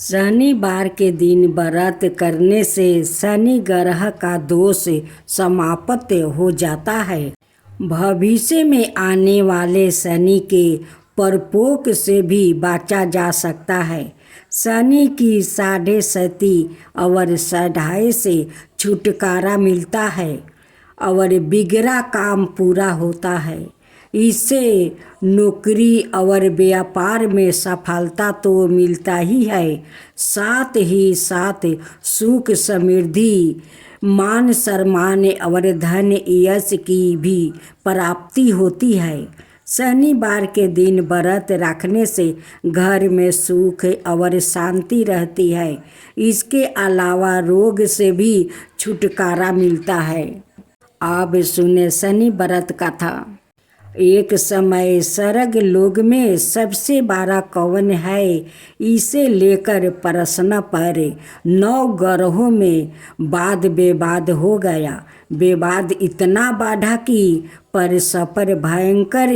शनिवार के दिन व्रत करने से शनि ग्रह का दोष समाप्त हो जाता है। भविष्य में आने वाले शनि के प्रकोप से भी बचा जा सकता है। शनि की साढ़े सती और साढ़े से छुटकारा मिलता है और बिगड़ा काम पूरा होता है। इससे नौकरी और व्यापार में सफलता तो मिलता ही है, साथ ही साथ सुख समृद्धि, मान सम्मान और धन यश की भी प्राप्ति होती है। शनिवार के दिन व्रत रखने से घर में सुख और शांति रहती है। इसके अलावा रोग से भी छुटकारा मिलता है। अब सुने शनि व्रत कथा। एक समय स्वर्ग लोक में सबसे बड़ा कौन है, इसे लेकर प्रश्न पर 9 ग्रहों में वाद विवाद हो गया। विवाद इतना बढ़ा कि परस्पर भयंकर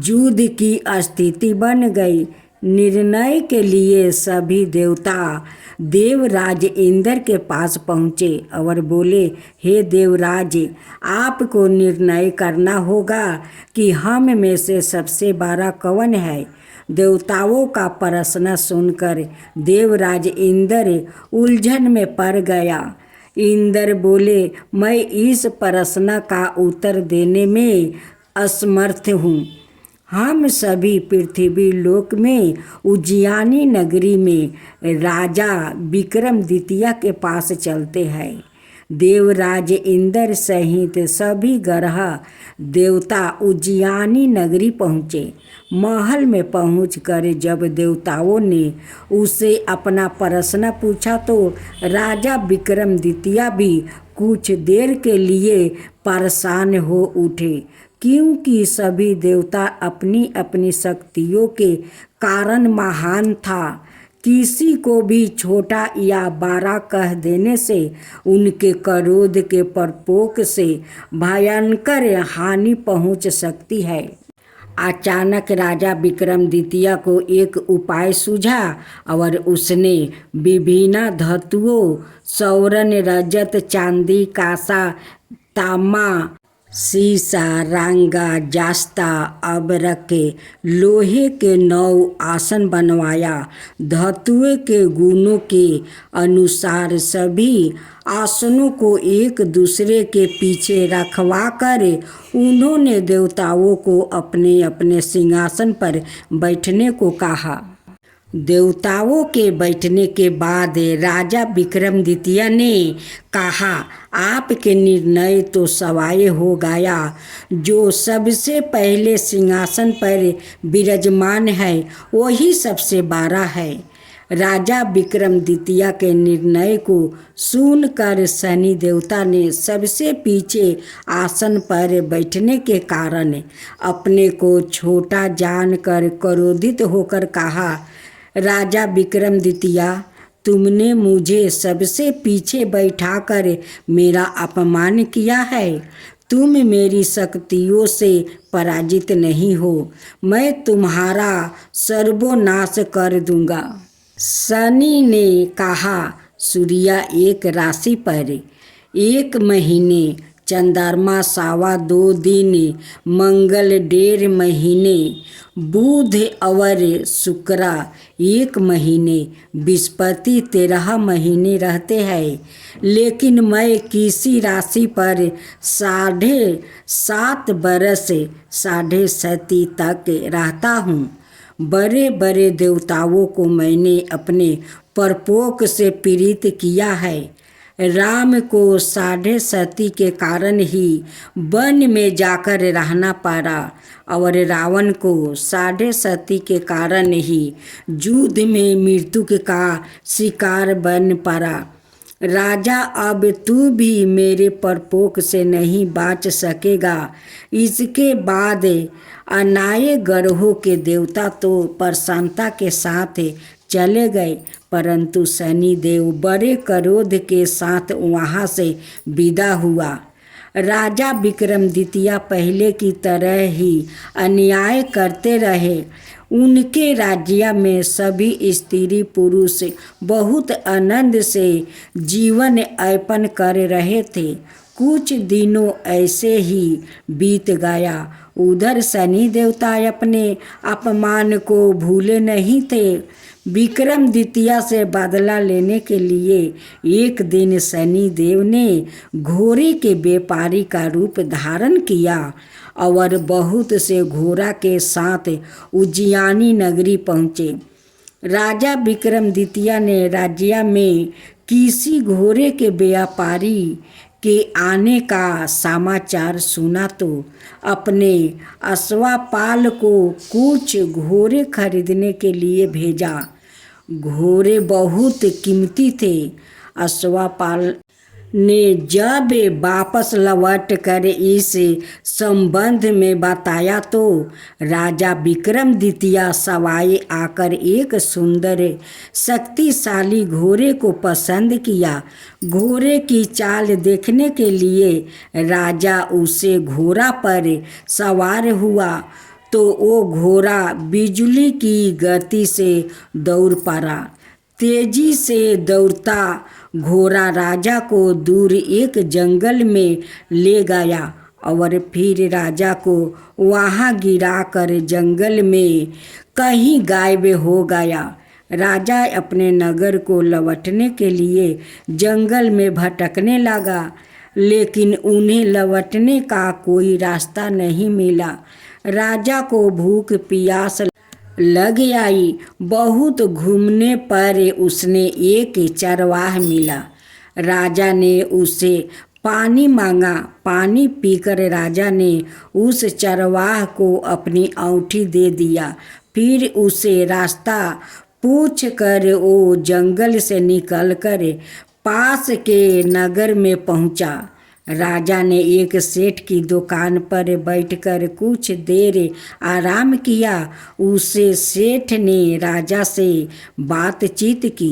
युद्ध की स्थिति बन गई। निर्णय के लिए सभी देवता देवराज इंद्र के पास पहुँचे और बोले, हे देवराज, आपको निर्णय करना होगा कि हम में से सबसे बड़ा कौन है। देवताओं का प्रश्न सुनकर देवराज इंद्र उलझन में पड़ गया। इंद्र बोले, मैं इस प्रश्न का उत्तर देने में असमर्थ हूँ। हम सभी पृथ्वी लोक में उज्जैनी नगरी में राजा विक्रमादित्य के पास चलते हैं। देवराज इंद्र सहित सभी ग्रह देवता उज्जैनी नगरी पहुँचे। महल में पहुंचकर जब देवताओं ने उससे अपना प्रश्न पूछा तो राजा विक्रमादित्य भी कुछ देर के लिए परेशान हो उठे, क्योंकि सभी देवता अपनी अपनी शक्तियों के कारण महान था। किसी को भी छोटा या बड़ा कह देने से उनके क्रोध के प्रकोप से भयंकर हानि पहुंच सकती है। अचानक राजा विक्रमादित्य को एक उपाय सूझा और उसने विभिन्न धातुओं, स्वर्ण, रजत, चांदी, कांसा, तांबा, शीशा, रंगा, जस्ता, अबरक, लोहे के 9 आसन बनवाया। धातुओं के गुणों के अनुसार सभी आसनों को एक दूसरे के पीछे रखवा कर उन्होंने देवताओं को अपने अपने सिंहासन पर बैठने को कहा। देवताओं के बैठने के बाद राजा विक्रमादित्य ने कहा, आपके निर्णय तो सवाय हो गया। जो सबसे पहले सिंहासन पर विराजमान है वही सबसे बड़ा है। राजा विक्रमादित्य के निर्णय को सुनकर शनि देवता ने सबसे पीछे आसन पर बैठने के कारण अपने को छोटा जानकर क्रोधित होकर कहा, राजा विक्रमादित्य, तुमने मुझे सबसे पीछे बैठाकर मेरा अपमान किया है। तुम मेरी शक्तियों से पराजित नहीं हो। मैं तुम्हारा सर्वनाश कर दूंगा। शनि ने कहा, सूर्य एक राशि पर 1 महीने, चंद्रमा 2.25 दिन, मंगल 1.5 महीने, बुध और शुक्र 1 महीने, बृहस्पति 13 महीने रहते हैं। लेकिन मैं किसी राशि पर 7.5 बरस 7.5 तक रहता हूँ। बड़े बड़े देवताओं को मैंने अपने प्रकोप से पीड़ित किया है। राम को 7.5 के कारण ही वन में जाकर रहना पड़ा और रावण को 7.5 के कारण ही युद्ध में मृत्यु का शिकार बन पड़ा। राजा, अब तू भी मेरे प्रकोप से नहीं बच सकेगा। इसके बाद अन्य ग्रहों के देवता तो प्रसन्नता के साथ चले गए, परंतु शनि देव बड़े क्रोध के साथ वहाँ से विदा हुआ। राजा विक्रमादित्य पहले की तरह ही अन्याय करते रहे। उनके राज्य में सभी स्त्री पुरुष बहुत आनंद से जीवन यापन कर रहे थे। कुछ दिनों ऐसे ही बीत गया। उधर शनि देवता अपने अपमान को भूले नहीं थे। विक्रमादित्य से बदला लेने के लिए एक दिन शनि देव ने घोड़े के व्यापारी का रूप धारण किया और बहुत से घोड़ा के साथ उज्जैनी नगरी पहुँचे। राजा विक्रमादित्य ने राज्य में किसी घोड़े के व्यापारी के आने का समाचार सुना तो अपने अश्वपाल को कुछ घोड़े खरीदने के लिए भेजा। घोड़े बहुत कीमती थे। अश्वपाल ने जब वापस लौट कर इस संबंध में बताया तो राजा विक्रमादित्य सवाई आकर एक सुंदर शक्तिशाली घोड़े को पसंद किया। घोड़े की चाल देखने के लिए राजा उसे घोड़ा पर सवार हुआ तो वो घोड़ा बिजली की गति से दौड़ पड़ा। तेजी से दौड़ता घोड़ा राजा को दूर एक जंगल में ले गया और फिर राजा को वहाँ गिराकर जंगल में कहीं गायब हो गया। राजा अपने नगर को लौटने के लिए जंगल में भटकने लगा, लेकिन उन्हें लौटने का कोई रास्ता नहीं मिला। राजा को भूख प्यास लग आई। बहुत घूमने पर उसने एक चरवाहा मिला। राजा ने उससे पानी मांगा। पानी पीकर राजा ने उस चरवाहा को अपनी औंठी दे दिया। फिर उसे रास्ता पूछ कर वो जंगल से निकलकर पास के नगर में पहुंचा। राजा ने एक सेठ की दुकान पर बैठकर कुछ देर आराम किया। उसे सेठ ने राजा से बातचीत की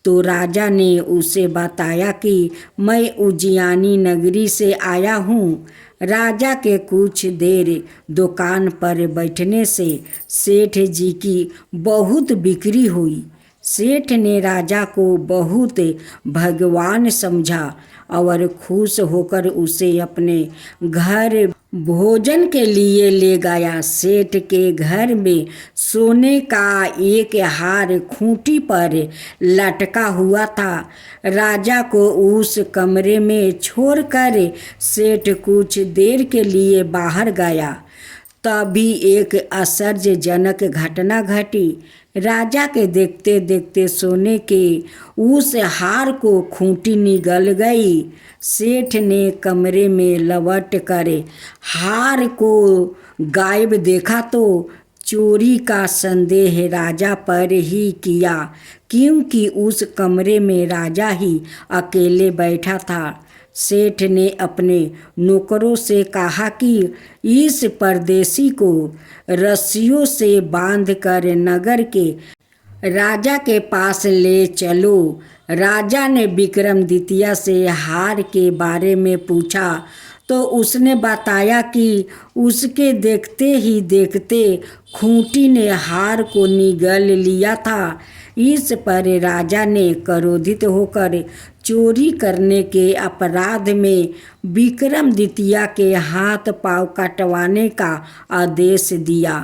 तो राजा ने उसे बताया कि मैं उज्जैनी नगरी से आया हूँ। राजा के कुछ देर दुकान पर बैठने से सेठ जी की बहुत बिक्री हुई। सेठ ने राजा को बहुत भगवान समझा और खुश होकर उसे अपने घर भोजन के लिए ले गया। सेठ के घर में सोने का एक हार खूंटी पर लटका हुआ था। राजा को उस कमरे में छोड़कर सेठ कुछ देर के लिए बाहर गया। तभी एक आश्चर्यजनक घटना घटी। राजा के देखते देखते सोने के उस हार को खूंटी निगल गई। सेठ ने कमरे में लौट कर हार को गायब देखा तो चोरी का संदेह राजा पर ही किया, क्योंकि उस कमरे में राजा ही अकेले बैठा था। सेठ ने अपने नौकरों से कहा कि इस परदेशी को रस्सियों से बांधकर नगर के राजा के पास ले चलो। राजा ने विक्रमादित्य से हार के बारे में पूछा तो उसने बताया कि उसके देखते ही देखते खूंटी ने हार को निगल लिया था। इस पर राजा ने क्रोधित होकर चोरी करने के अपराध में विक्रमादित्य के हाथ पांव कटवाने का आदेश दिया।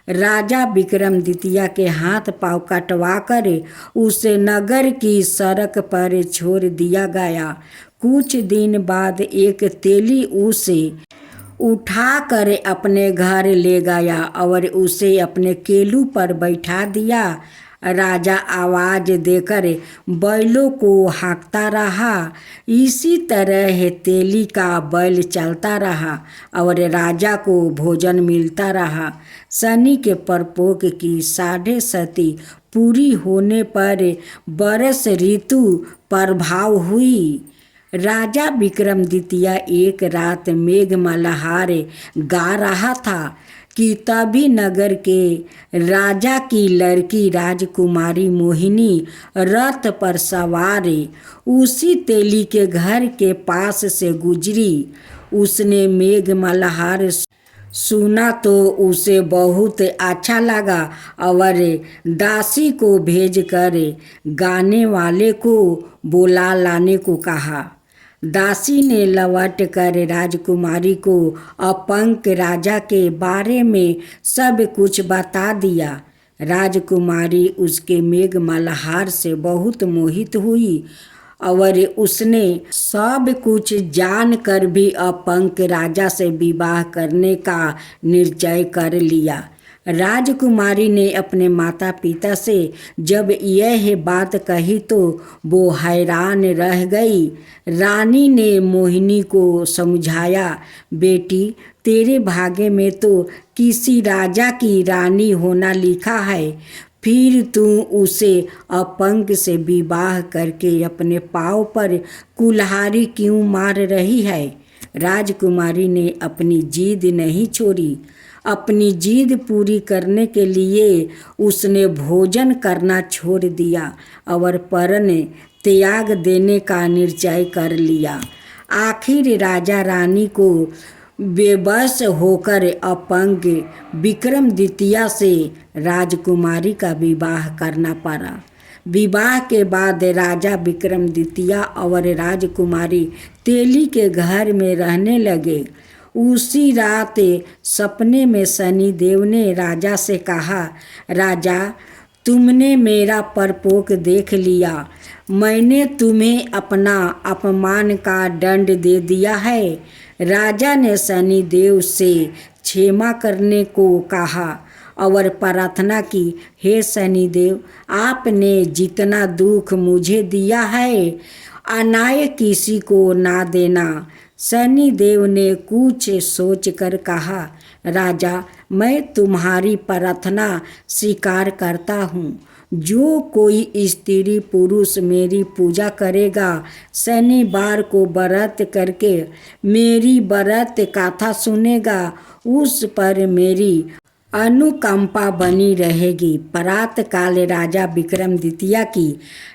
राजा विक्रमादित्य के हाथ पांव कटवाकर उसे नगर की सड़क पर छोड़ दिया गया। कुछ दिन बाद एक तेली उसे उठाकर अपने घर ले गया और उसे अपने केलू पर बैठा दिया। राजा आवाज देकर बैलों को हाँकता रहा। इसी तरह तेली का बैल चलता रहा और राजा को भोजन मिलता रहा। शनि के प्रकोप की 7.5 पूरी होने पर वर्ष ऋतु प्रभाव हुई। राजा विक्रमादित्य एक रात मेघ मल्हार गा रहा था कि तभी नगर के राजा की लड़की राजकुमारी मोहिनी रथ पर सवार उसी तेली के घर के पास से गुजरी। उसने मेघ मल्हार सुना तो उसे बहुत अच्छा लगा और दासी को भेजकर गाने वाले को बुला लाने को कहा। दासी ने लौट कर राजकुमारी को अपंक राजा के बारे में सब कुछ बता दिया। राजकुमारी उसके मेघ मल्हार से बहुत मोहित हुई और उसने सब कुछ जानकर भी अपंक राजा से विवाह करने का निश्चय कर लिया। राजकुमारी ने अपने माता पिता से जब यह बात कही तो वो हैरान रह गई। रानी ने मोहिनी को समझाया, बेटी तेरे भाग्य में तो किसी राजा की रानी होना लिखा है, फिर तू उसे अपंग से विवाह करके अपने पाँव पर कुल्हाड़ी क्यों मार रही है। राजकुमारी ने अपनी जिद नहीं छोड़ी। अपनी जिद पूरी करने के लिए उसने भोजन करना छोड़ दिया और परण त्याग देने का निश्चय कर लिया। आखिर राजा रानी को बेबस होकर अपंग विक्रमादित्य से राजकुमारी का विवाह करना पड़ा। विवाह के बाद राजा विक्रमादित्य और राजकुमारी तेली के घर में रहने लगे। उसी रात सपने में शनिदेव ने राजा से कहा, राजा तुमने मेरा परपोक देख लिया, मैंने तुम्हें अपना अपमान का दंड दे दिया है। राजा ने शनिदेव से क्षमा करने को कहा और प्रार्थना की, हे शनिदेव आपने जितना दुख मुझे दिया है अनाय किसी को ना देना। शनिदेव ने कुछ सोचकर कहा, राजा मैं तुम्हारी प्रार्थना स्वीकार करता हूँ। जो कोई स्त्री पुरुष मेरी पूजा करेगा, शनिवार को व्रत करके मेरी व्रत कथा सुनेगा, उस पर मेरी अनुकंपा बनी रहेगी। प्रातः काल राजा विक्रमादित्य की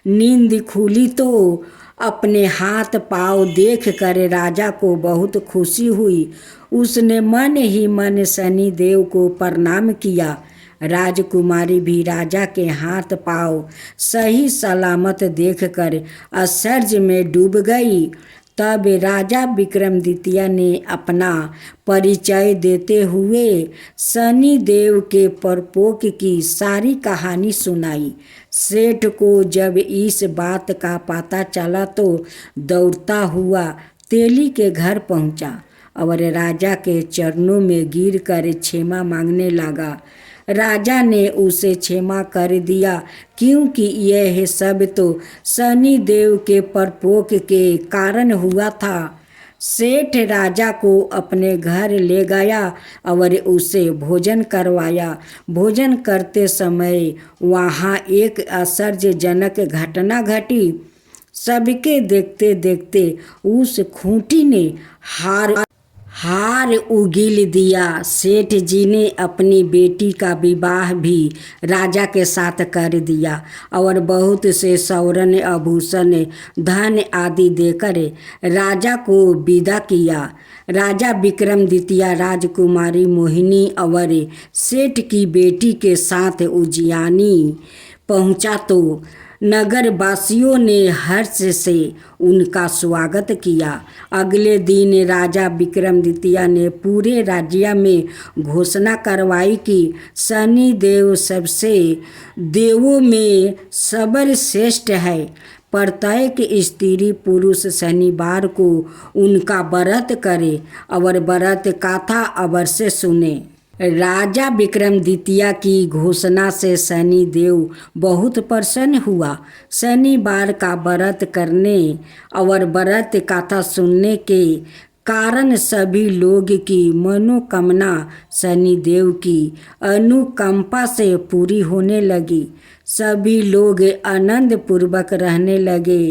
नींद खुली तो अपने हाथ पाँव देख कर राजा को बहुत खुशी हुई। उसने मन ही मन शनिदेव को प्रणाम किया। राजकुमारी भी राजा के हाथ पाँव सही सलामत देखकर आश्चर्य में डूब गई। तब राजा विक्रमादित्य ने अपना परिचय देते हुए शनिदेव के परपोक की सारी कहानी सुनाई। सेठ को जब इस बात का पता चला तो दौड़ता हुआ तेली के घर पहुंचा और राजा के चरणों में गिरकर क्षमा मांगने लगा। राजा ने उसे क्षमा कर दिया, क्योंकि यह सब तो शनिदेव के परपोक के कारण हुआ था। सेठ राजा को अपने घर ले गया और उसे भोजन करवाया। भोजन करते समय वहाँ एक आश्चर्यजनक घटना घटी। सबके देखते देखते उस खूंटी ने हार उगील दिया। सेठ जी ने अपनी बेटी का विवाह भी राजा के साथ कर दिया और बहुत से स्वर्ण आभूषण धन आदि देकर राजा को विदा किया। राजा विक्रमादित्य राजकुमारी मोहिनी और सेठ की बेटी के साथ उज्जैनी पहुंचा तो नगर वासियों ने हर्ष से उनका स्वागत किया। अगले दिन राजा विक्रमादित्य ने पूरे राज्य में घोषणा करवाई कि शनिदेव सबसे देवों में सर्वश्रेष्ठ है। प्रत्येक स्त्री पुरुष शनिवार को उनका व्रत करे और व्रत कथा अवश्य सुने। राजा विक्रमादित्य की घोषणा से शनिदेव बहुत प्रसन्न हुआ। शनिवार का व्रत करने और व्रत कथा सुनने के कारण सभी लोग की मनोकामना शनिदेव की अनुकंपा से पूरी होने लगी। सभी लोग आनंद पूर्वक रहने लगे।